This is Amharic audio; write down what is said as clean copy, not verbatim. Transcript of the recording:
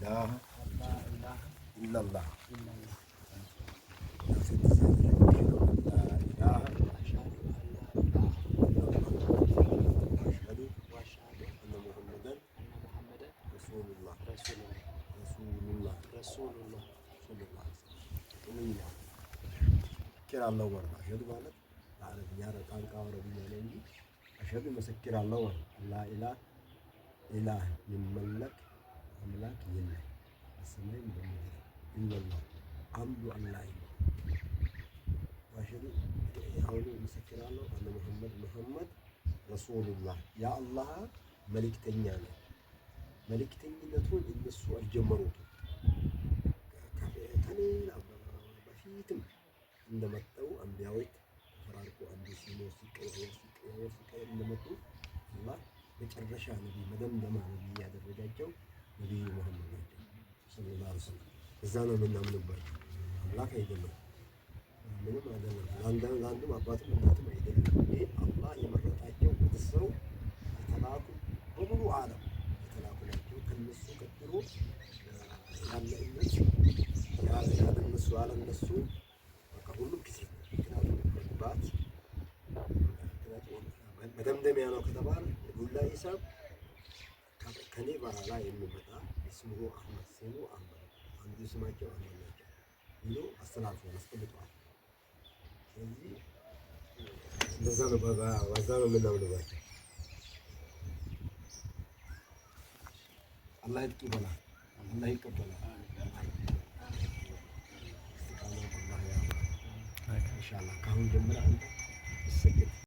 إله إلا الله አለው ማለት አሽሀዱ ማለት አረብኛ ቋንቋ አረብኛ ነው እንጂ አሽሀዱ መሰክር አለው ማለት ኢላህ የሚመለክ አምላክ የለም በሰማይም በምድር ኢላላህ አንዱ አላህ ነው። አሽሀዱ አሁን መሰክር አለው አነ ሙሐመድ ረሱሉላህ የአላህ መልእክተኛ ነው። መልእክተኝነቱን እነሱ አልጀመሩትም። ከሌላ በፊትም እንደመጣው አንቢያዎች ተፈራርቆ አንዱ ሲሞት ሲቀየር እንደመጡ አላህ መጨረሻ ነብይ መደምደማ ነብይ ያደረጋቸው ነብዩ መሐመድ ናቸው ሰለላሁ ዐለይሂ ወሰለም። እዛ ነው የምናምንባቸው። አምላክ አይደለም፣ ምንም አይደለም፣ ለአንድም አባትም እናትም አይደለም። ይሄ አላህ የመረጣቸው ወደ ሰው የተላኩ በሙሉ ዓለም የተላኩ ናቸው። ከነሱ ቀጥሎ ያለ እምነት ያለ እነሱ ያለ እነሱ ሁሉም ጊዜ ምክንያቱም መግባት መደምደሚያ ነው ከተባለ ነብዩላ ኢሳ ከኔ በኋላ የሚመጣ ስሙ አህመድ ስሙ አህመድ አንዱ ስማቸው አህመድ ናቸው ብሎ አስተላልፈዋል አስቀምጠዋል። ስለዚህ እንደዛ ነው በዛ ነው የምናምንባቸው። አላህ ይቀበላል፣ አላህ ይቀበላል። ኢንሻአላህ ካሁን ጀምረን